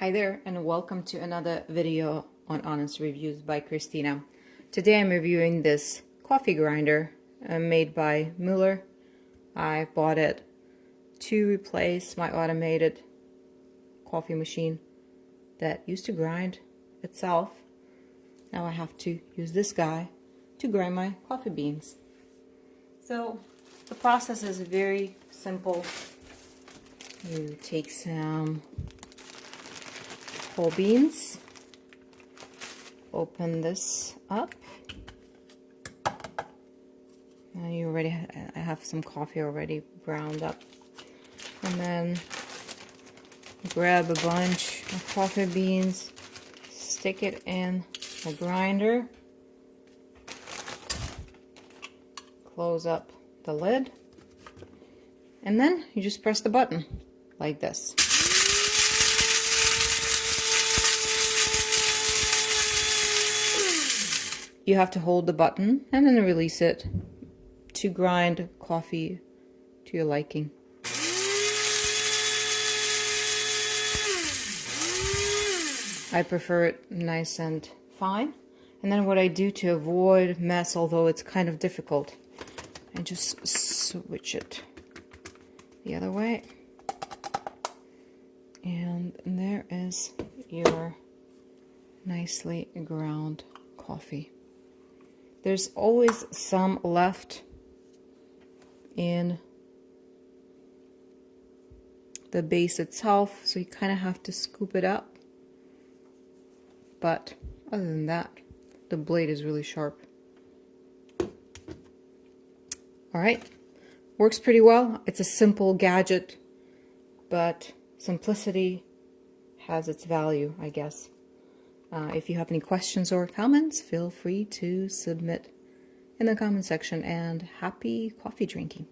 Hi there, and welcome to another video on Honest Reviews by Christina. Today I'm reviewing this coffee grinder made by Mueller. I bought it to replace my automated coffee machine that used to grind itself. Now I have to use this guy to grind my coffee beans. So the process is very simple. You take some whole beans, open this up. Now you already I have some coffee already ground up, and then grab a bunch of coffee beans, stick it in the grinder, close up the lid, and then you just press the button like this. You have to hold the button and then release it to grind coffee to your liking. I prefer it nice and fine. And then what I do to avoid mess, although it's kind of difficult, I just switch it the other way. And there is your nicely ground coffee. There's always some left in the base itself, so you kind of have to scoop it up. But other than that, the blade is really sharp. Alright, works pretty well. It's a simple gadget, but simplicity has its value, I guess. If you have any questions or comments, feel free to submit in the comment section, and happy coffee drinking.